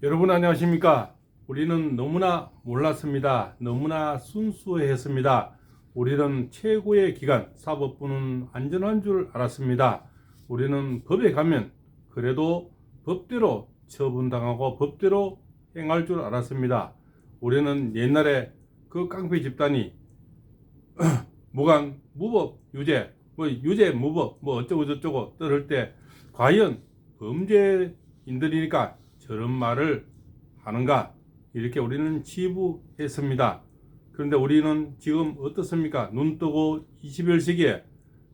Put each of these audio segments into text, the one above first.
여러분 안녕하십니까? 우리는 너무나 몰랐습니다. 너무나 순수했습니다. 우리는 최고의 기관 사법부는 안전한 줄 알았습니다. 우리는 법에 가면 그래도 법대로 처분당하고 법대로 행할 줄 알았습니다. 우리는 옛날에 그 깡패 집단이 무관, 무법, 유죄, 유죄, 무법, 어쩌고 저쩌고 떠들 때 과연 범죄인들이니까 저런 말을 하는가? 이렇게 우리는 치부했습니다. 그런데 우리는 지금 어떻습니까? 눈 뜨고 21세기에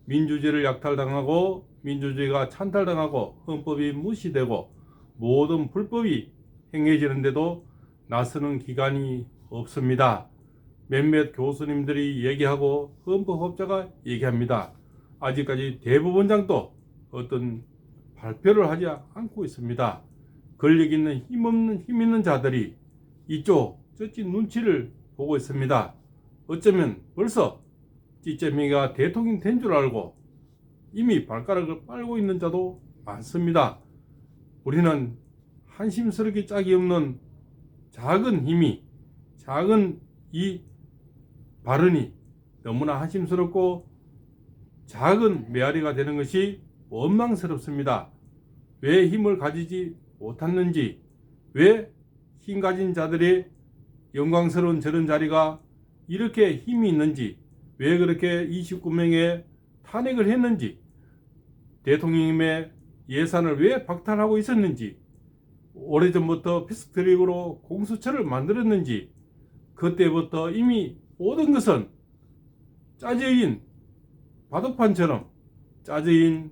민주주의를 약탈당하고 민주주의가 찬탈당하고 헌법이 무시되고 모든 불법이 행해지는데도 나서는 기관이 없습니다. 몇몇 교수님들이 얘기하고 헌법학자가 얘기합니다. 아직까지 대법원장도 어떤 발표를 하지 않고 있습니다. 권력 있는 힘 있는 자들이 이쪽 저쪽 눈치를 보고 있습니다. 어쩌면 벌써 찌째미가 대통령 된 줄 알고 이미 발가락을 빨고 있는 자도 많습니다. 우리는 한심스럽게 짝이 없는 작은 힘이, 작은 이 발언이 너무나 한심스럽고 작은 메아리가 되는 것이 원망스럽습니다. 왜 힘을 가지지 못했는지, 왜 힘 가진 자들의 영광스러운 저런 자리가 이렇게 힘이 있는지, 왜 그렇게 29명의 탄핵을 했는지, 대통령님의 예산을 왜 박탈하고 있었는지, 오래전부터 패스트트랙으로 공수처를 만들었는지, 그때부터 이미 모든 것은 짜져인 바둑판처럼, 짜져인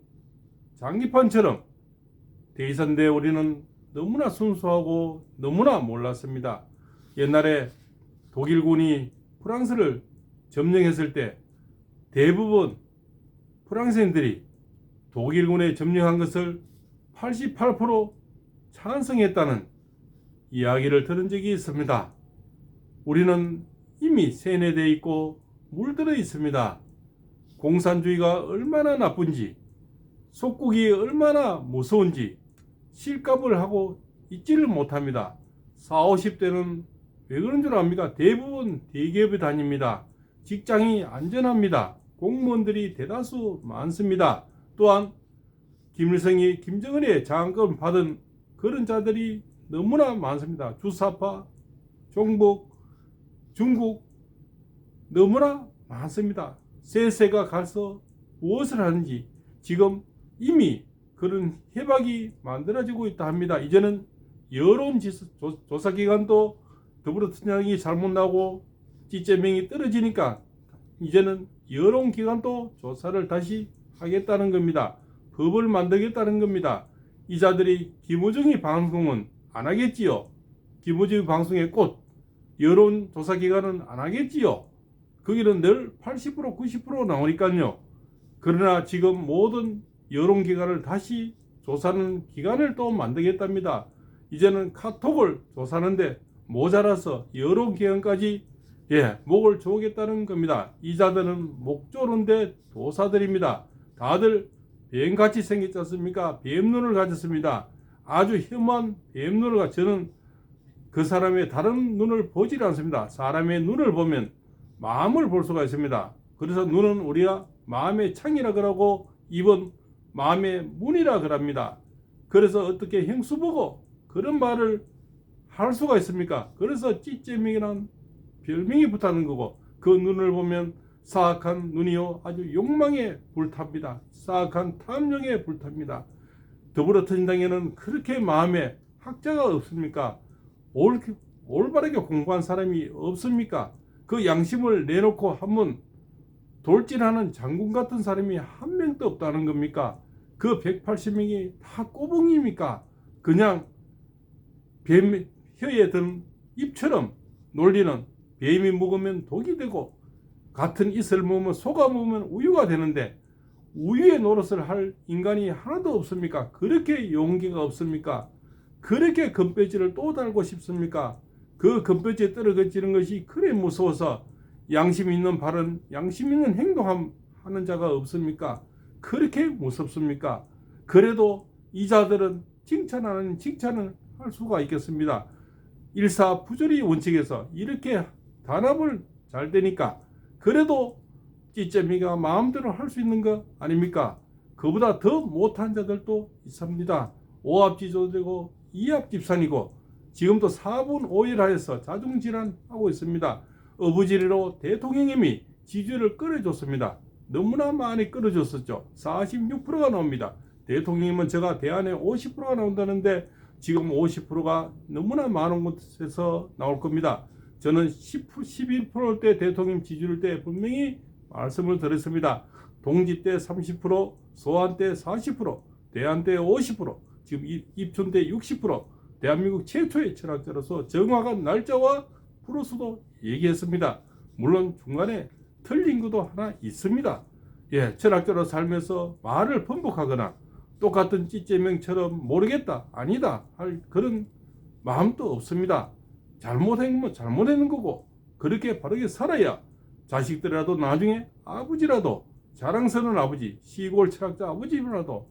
장기판처럼 돼 있었는데 우리는 너무나 순수하고 너무나 몰랐습니다. 옛날에 독일군이 프랑스를 점령했을 때 대부분 프랑스인들이 독일군에 점령한 것을 88% 찬성했다는 이야기를 들은 적이 있습니다. 우리는 이미 세뇌되어 있고 물들어 있습니다. 공산주의가 얼마나 나쁜지, 속국이 얼마나 무서운지 실감을 하고 있지를 못합니다. 40, 50대는 왜 그런 줄 압니까? 대부분 대기업에 다닙니다. 직장이 안전합니다. 공무원들이 대다수 많습니다. 또한 김일성이 김정은의 장학금 받은 그런 자들이 너무나 많습니다. 주사파, 종북, 중국 너무나 많습니다. 세세가 가서 무엇을 하는지 지금 이미 그런 해박이 만들어지고 있다 합니다. 이제는 여론조사기관도 더불어통일당이 잘못 나고 찌째명이 떨어지니까 이제는 여론기관도 조사를 다시 하겠다는 겁니다. 법을 만들겠다는 겁니다. 이 자들이 김호중이 방송은 안 하겠지요. 김호중이 방송의 꽃 여론조사기관은 안 하겠지요. 거기는 늘 80% 90% 나오니까요. 그러나 지금 모든 여론기관을 다시 조사하는 기관을 또 만들겠답니다. 이제는 카톡을 조사하는데 모자라서 여론기관까지 목을 조겠다는 겁니다. 이 자들은 목 조른데 도사들입니다. 다들 뱀같이 생겼지 않습니까? 뱀눈을 가졌습니다. 아주 혐한 뱀눈을 저는 그 사람의 다른 눈을 보질 않습니다. 사람의 눈을 보면 마음을 볼 수가 있습니다. 그래서 눈은 우리가 마음의 창이라 그러고 입은 마음의 문이라 그럽니다. 그래서 어떻게 형수 보고 그런 말을 할 수가 있습니까? 그래서 찌째명이라는 별명이 붙는 거고 그 눈을 보면 사악한 눈이요 아주 욕망에 불탑니다. 사악한 탐욕에 불탑니다. 더불어통일당에는 그렇게 마음에 학자가 없습니까? 올바르게 공부한 사람이 없습니까? 그 양심을 내놓고 한번 돌진하는 장군 같은 사람이 한 명도 없다는 겁니까? 그 180명이 다 꼬붕입니까? 그냥 뱀 혀에 든 잎처럼 놀리는 뱀이 먹으면 독이 되고 같은 이슬 먹으면 소가 먹으면 우유가 되는데 우유의 노릇을 할 인간이 하나도 없습니까? 그렇게 용기가 없습니까? 그렇게 금배지를 또 달고 싶습니까? 그 금배지에 떨어지는 것이 그래 무서워서 양심 있는 발언, 양심 있는 행동하는 자가 없습니까? 그렇게 무섭습니까? 그래도 이 자들은 칭찬하는 칭찬을 할 수가 있겠습니다. 일사부조리 원칙에서 이렇게 단합을 잘 되니까 그래도 찌ጨ미가 마음대로 할 수 있는 거 아닙니까? 그보다 더 못한 자들도 있습니다. 오합지졸이고 이합집산이고 지금도 4분 5일하여서 자중질환하고 있습니다. 어부지리로 대통령님이 지지율을 끌어줬습니다. 너무나 많이 끌어줬었죠. 46%가 나옵니다. 대통령님은 제가 대안에 50%가 나온다는데 지금 50%가 너무나 많은 곳에서 나올 겁니다. 저는 11%대 대통령 지지율 때 분명히 말씀을 드렸습니다. 동지 때 30%, 소환 때 40%, 대안 때 50%, 지금 입춘 때 60%, 대한민국 최초의 철학자로서 정확한 날짜와 프로수도 얘기했습니다. 물론 중간에 틀린 것도 하나 있습니다. 예, 철학자로 살면서 말을 번복하거나 똑같은 찌제명처럼 모르겠다, 아니다 할 그런 마음도 없습니다. 잘못한 잘못하는 거고 그렇게 바르게 살아야 자식들이라도 나중에 아버지라도 자랑스러운 아버지, 시골 철학자 아버지라도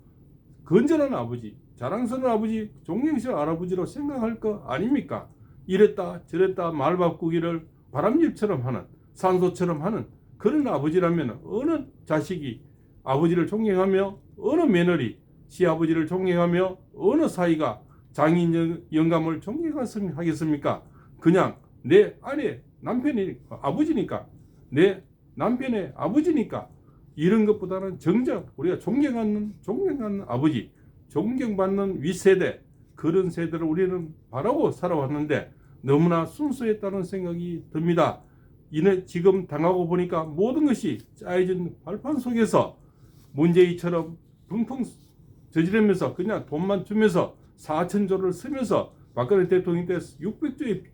건전한 아버지, 자랑스러운 아버지, 존경스러운 할아버지로 생각할 거 아닙니까? 이랬다 저랬다 말 바꾸기를 바람쥐처럼 하는, 산소처럼 하는 그런 아버지라면 어느 자식이 아버지를 존경하며 어느 며느리 시아버지를 존경하며 어느 사이가 장인 영감을 존경하겠습니까? 그냥 내 아내 남편이 아버지니까, 내 남편의 아버지니까, 이런 것보다는 정작 우리가 존경하는 아버지, 존경받는 윗세대, 그런 세대를 우리는 바라고 살아왔는데 너무나 순수했다는 생각이 듭니다. 이는 지금 당하고 보니까 모든 것이 짜여진 발판 속에서 문재인처럼 붕붕 저지르면서 그냥 돈만 주면서 4천조를 쓰면서 박근혜 대통령 때 600조의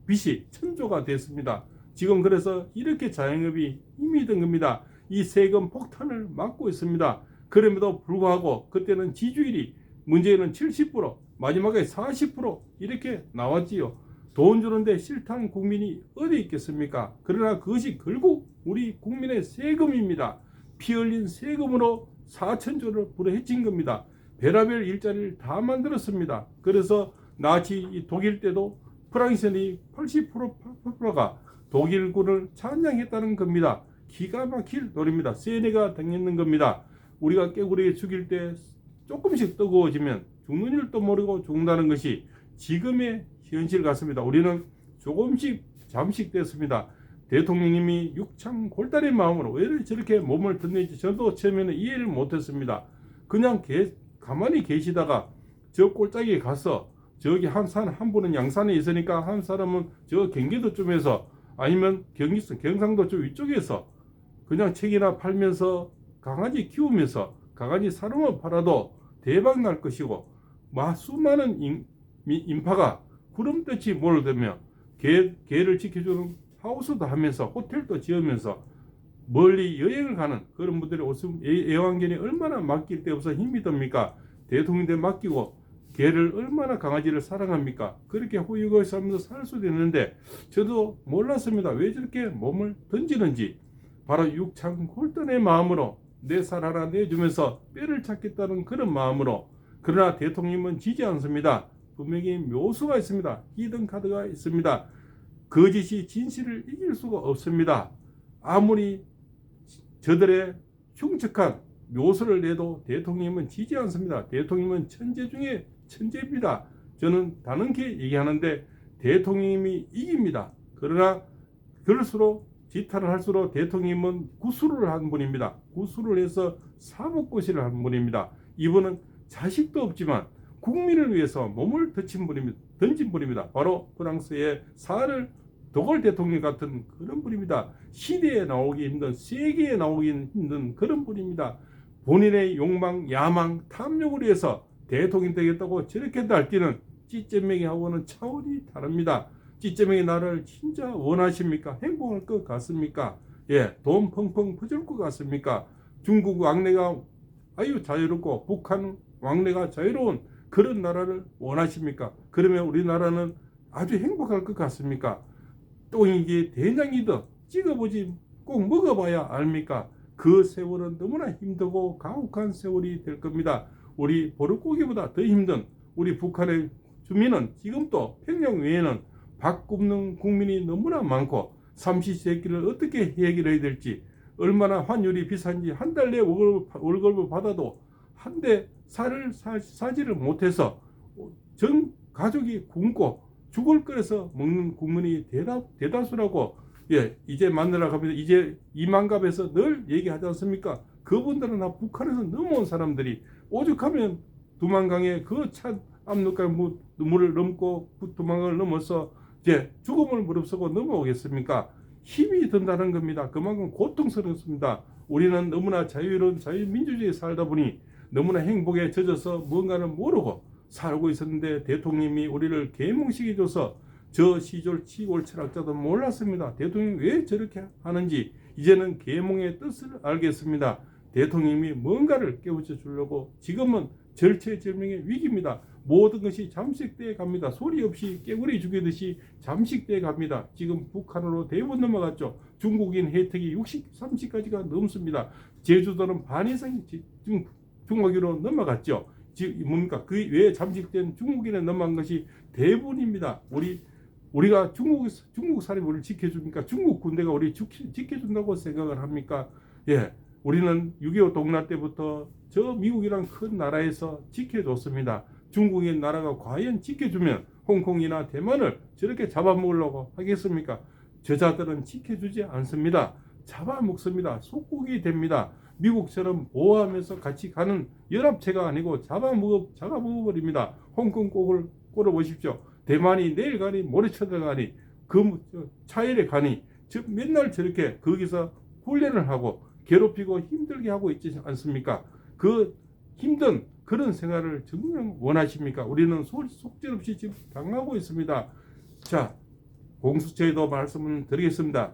빚이 1000조가 됐습니다. 지금 그래서 이렇게 자영업이 힘이 든 겁니다. 이 세금 폭탄을 막고 있습니다. 그럼에도 불구하고 그때는 지지율이 문재인은 70%, 마지막에 40% 이렇게 나왔지요. 돈 주는데 싫다는 국민이 어디 있겠습니까? 그러나 그것이 결국 우리 국민의 세금입니다. 피 흘린 세금으로 4천조를 불어헤친 겁니다. 별의별 일자리를 다 만들었습니다. 그래서 나치 독일 때도 프랑스인이 80%가 독일군을 찬양했다는 겁니다. 기가 막힐 노래입니다. 세뇌가 당했는 겁니다. 우리가 깨구리에 죽일 때 조금씩 뜨거워지면 죽는 줄도 모르고 죽는다는 것이 지금의 현실 같습니다. 우리는 조금씩 잠식됐습니다. 대통령님이 육창 골다리 마음으로 왜 저렇게 몸을 던는지 저도 처음에는 이해를 못했습니다. 그냥 가만히 계시다가 저 꼴짝이에 가서 저기 한 분은 양산에 있으니까 한 사람은 저 경기도 쪽에서 아니면 경상도 쪽 위쪽에서 그냥 책이나 팔면서 강아지 키우면서 강아지 사료만 팔아도 대박 날 것이고 수많은 인파가 구름듯이 몰려들며 개를 지켜주는 하우스도 하면서 호텔도 지으면서 멀리 여행을 가는 그런 분들의 애완견이 얼마나 맡길 데 없어 힘이 듭니까? 대통령한테 맡기고 개를 얼마나 강아지를 사랑합니까? 그렇게 호의호의 살면서 살 수도 있는데 저도 몰랐습니다. 왜 저렇게 몸을 던지는지. 바로 육창 골단의 마음으로 내 살 하나 내주면서 뼈를 찾겠다는 그런 마음으로. 그러나 대통령은 지지 않습니다. 분명히 묘수가 있습니다. 히든 카드가 있습니다. 거짓이 진실을 이길 수가 없습니다. 아무리 저들의 흉측한 묘수를 내도 대통령은 지지 않습니다. 대통령은 천재 중에 천재입니다. 저는 단언케 얘기하는데 대통령님이 이깁니다. 그러나 그럴수록 지탄을 할수록 대통령님은 구술을 한 분입니다. 구술을 해서 사법고시를 한 분입니다. 이분은 자식도 없지만 국민을 위해서 몸을 던진 분입니다. 바로 프랑스의 사르 도골 대통령 같은 그런 분입니다. 시대에 나오기 힘든, 세계에 나오기 힘든 그런 분입니다. 본인의 욕망, 야망, 탐욕을 위해서 대통령 되겠다고 저렇게 날뛰는 찌ጨ맹이하고는 차원이 다릅니다. 찌ጨ맹이 나라를 진짜 원하십니까? 행복할 것 같습니까? 예, 돈 펑펑 퍼줄 것 같습니까? 중국 왕래가 아유 자유롭고 북한 왕래가 자유로운 그런 나라를 원하십니까? 그러면 우리나라는 아주 행복할 것 같습니까? 똥이기 된장이든 찍어보지 꼭 먹어봐야 압니까? 그 세월은 너무나 힘들고 가혹한 세월이 될 겁니다. 우리 보릿고기보다 더 힘든 우리 북한의 주민은 지금도 평양 외에는 밥 굶는 국민이 너무나 많고 삼시세끼를 어떻게 해결해야 될지, 얼마나 환율이 비싼지, 한 달 내 월급을 받아도 한 대 살을 사지를 못해서 전 가족이 굶고 죽을 끓여서 먹는 국민이 대다수라고, 이제 만나러 가면 이제 이만갑에서 늘 얘기하지 않습니까? 그분들은 다 북한에서 넘어온 사람들이 오죽하면 두만강에 그 찬 압록강 물을 넘고 두만강을 넘어서 이제 죽음을 무릅쓰고 넘어오겠습니까? 힘이 든다는 겁니다. 그만큼 고통스럽습니다. 우리는 너무나 자유로운 자유민주주의에 살다 보니 너무나 행복에 젖어서 뭔가를 모르고 살고 있었는데, 대통령이 우리를 계몽시켜줘서 저 시절 치골 철학자도 몰랐습니다. 대통령이 왜 저렇게 하는지 이제는 계몽의 뜻을 알겠습니다. 대통령이 뭔가를 깨우쳐 주려고 지금은 절체절명의 위기입니다. 모든 것이 잠식돼 갑니다. 소리 없이 깨구리 죽이듯이 잠식돼 갑니다. 지금 북한으로 대부분 넘어갔죠. 중국인 혜택이 60, 30까지가 넘습니다. 제주도는 반 이상이 중국으로 넘어갔죠. 뭡니까? 그 외에 잠식된 중국인에 넘어간 것이 대부분입니다. 우리가 중국 사람이 우리를 지켜줍니까? 중국 군대가 우리 지켜준다고 생각을 합니까? 우리는 6.25 동란 때부터 저 미국이란 큰 나라에서 지켜줬습니다. 중국의 나라가 과연 지켜주면 홍콩이나 대만을 저렇게 잡아먹으려고 하겠습니까? 저자들은 지켜주지 않습니다. 잡아먹습니다. 속국이 됩니다. 미국처럼 보호하면서 같이 가는 연합체가 아니고 잡아먹어버립니다. 홍콩 꼴을 보십시오. 대만이 내일 가니 모레쳐들 가니 차일에 가니 맨날 저렇게 거기서 훈련을 하고 괴롭히고 힘들게 하고 있지 않습니까? 그 힘든 그런 생활을 정말 원하십니까? 우리는 속절없이 지금 당하고 있습니다. 자, 공수처에도 말씀을 드리겠습니다.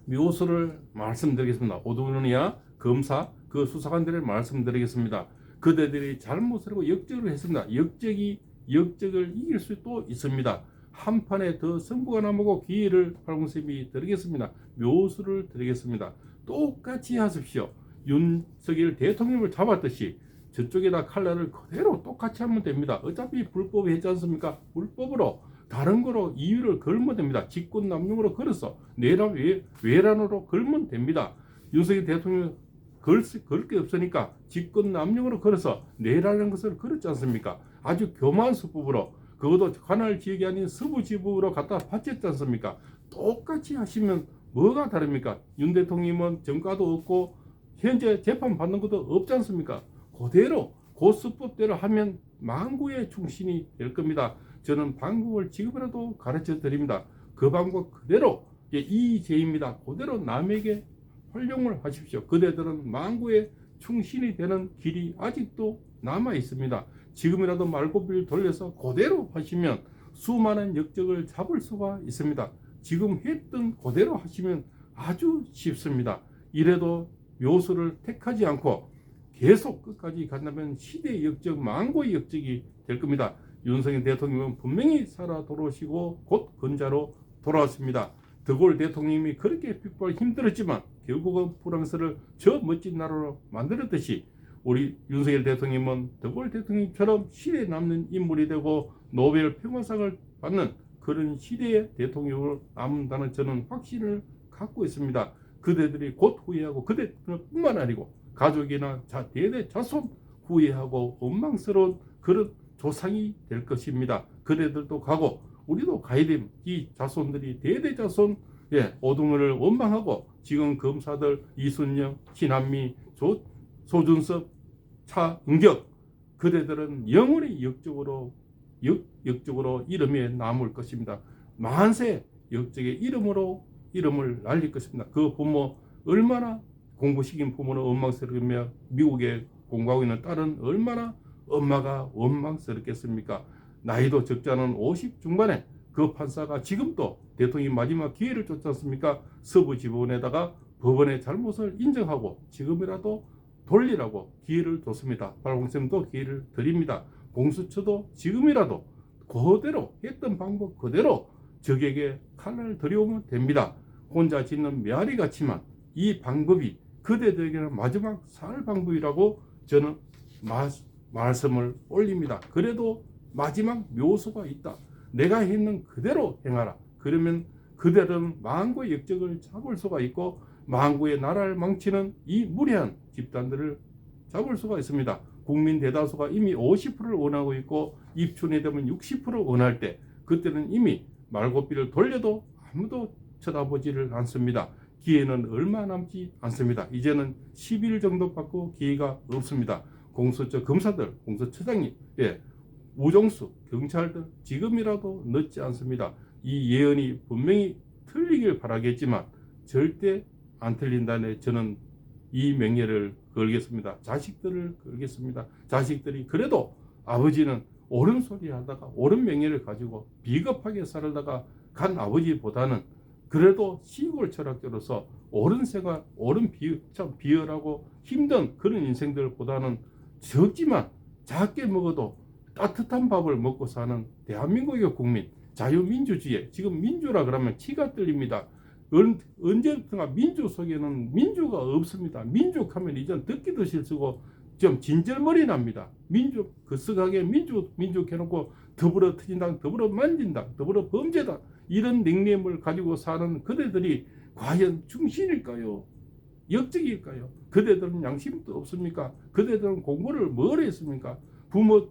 묘수를 말씀드리겠습니다. 오두문이야 검사 그 수사관들을 말씀드리겠습니다. 그대들이 잘못을 하고 역적을 했습니다. 역적을 이길 수도 있습니다. 한 판에 더 승부가 나보고 기회를 팔공쌤이 드리겠습니다. 묘수를 드리겠습니다. 똑같이 하십시오. 윤석열 대통령을 잡았듯이 저쪽에다 칼날을 그대로 똑같이 하면 됩니다. 어차피 불법이 했지 않습니까? 불법으로 다른 거로 이유를 걸면 됩니다. 직권남용으로 걸어서 외란으로 걸면 됩니다. 윤석열 대통령 걸 게 없으니까 직권남용으로 걸어서 내라는 것을 걸었지 않습니까? 아주 교만 수법으로, 그것도 관할 지역이 아닌 서부 지부로 갖다 바쳤지 않습니까? 똑같이 하시면 뭐가 다릅니까? 윤 대통령은 전과도 없고 현재 재판 받는 것도 없지 않습니까? 그대로 고수법대로 하면 망구의 충신이 될 겁니다. 저는 방법을 지금이라도 가르쳐 드립니다. 그 방법 그대로 이죄입니다. 그대로 남에게 활용을 하십시오. 그대들은 망구의 충신이 되는 길이 아직도 남아 있습니다. 지금이라도 말고비를 돌려서 그대로 하시면 수많은 역적을 잡을 수가 있습니다. 지금 했던 그대로 하시면 아주 쉽습니다. 이래도 묘수를 택하지 않고 계속 끝까지 간다면 시대의 역적, 망고의 역적이 될 겁니다. 윤석열 대통령은 분명히 살아 돌아오시고 곧 근자로 돌아왔습니다. 드골 대통령이 그렇게 핍박 힘들었지만 결국은 프랑스를 저 멋진 나라로 만들었듯이 우리 윤석열 대통령은 드골 대통령처럼 시대에 남는 인물이 되고 노벨 평화상을 받는 그런 시대의 대통령으로 남는다는 저는 확신을 갖고 있습니다. 그대들이 곧 후회하고 그대뿐만 아니고 가족이나 대대 자손 후회하고 원망스러운 그런 조상이 될 것입니다. 그대들도 가고 우리도 가야 됩니다. 이 자손들이 대대 자손 오동을 원망하고 지금 검사들 이순영, 신한미, 소준섭, 차은격 그대들은 영원히 역적으로 이름에 남을 것입니다. 만세 역적의 이름을 날릴 것입니다. 그 부모 얼마나 공부시킨 부모는 원망스럽며 미국에 공부하고 있는 딸은 얼마나 엄마가 원망스럽겠습니까? 나이도 적지 않은 50 중반에 그 판사가 지금도 대통령이 마지막 기회를 줬지 않습니까? 서부지법원에다가 법원의 잘못을 인정하고 지금이라도 돌리라고 기회를 줬습니다. 발공쌤도 기회를 드립니다. 공수처도 지금이라도 그대로 했던 방법 그대로 적에게 칼을 들여오면 됩니다. 혼자 짓는 메아리 같지만 이 방법이 그대들에게는 마지막 살 방법이라고 저는 말씀을 올립니다. 그래도 마지막 묘수가 있다. 내가 했는 그대로 행하라. 그러면 그대로는 만국의 역적을 잡을 수가 있고 만국의 나라를 망치는 이 무례한 집단들을 잡을 수가 있습니다. 국민 대다수가 이미 50%를 원하고 있고 입춘이 되면 60% 원할 때 그때는 이미 말고삐를 돌려도 아무도 쳐다보지를 않습니다. 기회는 얼마 남지 않습니다. 이제는 10일 정도밖에 기회가 없습니다. 공수처 검사들, 공수처장님, 우정수, 경찰들 지금이라도 늦지 않습니다. 이 예언이 분명히 틀리길 바라겠지만 절대 안 틀린다네. 저는 이 명예를 걸겠습니다. 자식들을 걸겠습니다. 자식들이 그래도 아버지는 옳은 소리 하다가 옳은 명예를 가지고 비겁하게 살다가 간 아버지보다는 그래도 시골 철학자로서 옳은 생활, 옳은 참 비열하고 힘든 그런 인생들보다는 적지만 작게 먹어도 따뜻한 밥을 먹고 사는 대한민국의 국민, 자유민주주의, 지금 민주라 그러면 치가 떨립니다. 언제부턴가 민주 속에는 민주가 없습니다. 민족하면 이젠 듣기도 싫고 좀 진절머리 납니다. 민주 거스하게 민주 해놓고 더불어 터진당, 더불어 만진당, 더불어 범죄당 이런 닉네임을 가지고 사는 그대들이 과연 중신일까요? 역적일까요? 그대들은 양심도 없습니까? 그대들은 공부를 뭘 했습니까? 부모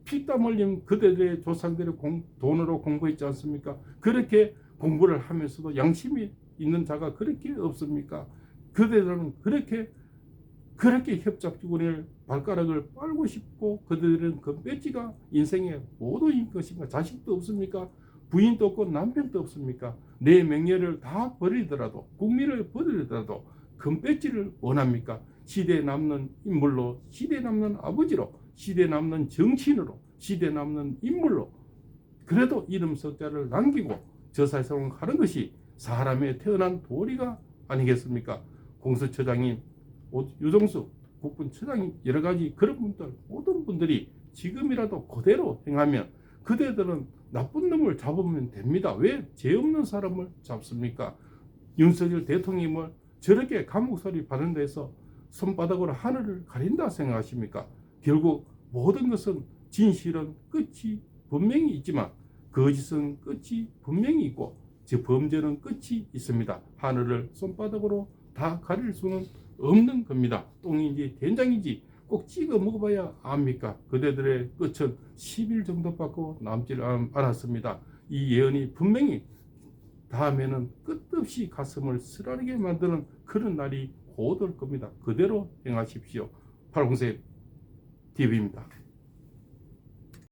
피땀 흘린 그대들의 조상들의 돈으로 공부했지 않습니까? 그렇게 공부를 하면서도 양심이 있는 자가 그렇게 없습니까? 그대들은 그렇게 협작주군의 발가락을 빨고 싶고 그들은 그 배지가 인생의 모두인 것인가? 자식도 없습니까? 부인도 없고 남편도 없습니까? 내 명예를 다 버리더라도 국민을 버리더라도 금 배지를 원합니까? 시대에 남는 인물로, 시대에 남는 아버지로, 시대에 남는 정치인으로, 시대에 남는 인물로 그래도 이름 석자를 남기고 저 세상을 가는 것이 사람의 태어난 도리가 아니겠습니까? 공수처장님, 유정수 국분처장님, 여러 가지 그런 분들, 모든 분들이 지금이라도 그대로 행하면 그대들은 나쁜 놈을 잡으면 됩니다. 왜 죄 없는 사람을 잡습니까? 윤석열 대통령을 저렇게 감옥소리 받는 데서 손바닥으로 하늘을 가린다 생각하십니까? 결국 모든 것은 진실은 끝이 분명히 있지만 거짓은 끝이 분명히 있고 즉 범죄는 끝이 있습니다. 하늘을 손바닥으로 다 가릴 수는 없는 겁니다. 똥인지 된장인지 꼭 찍어 먹어봐야 압니까? 그대들의 끝은 10일 정도밖에 남지 않았습니다. 이 예언이 분명히 다음에는 끝없이 가슴을 쓰라리게 만드는 그런 날이 곧 올 겁니다. 그대로 행하십시오. 팔공세 TV입니다.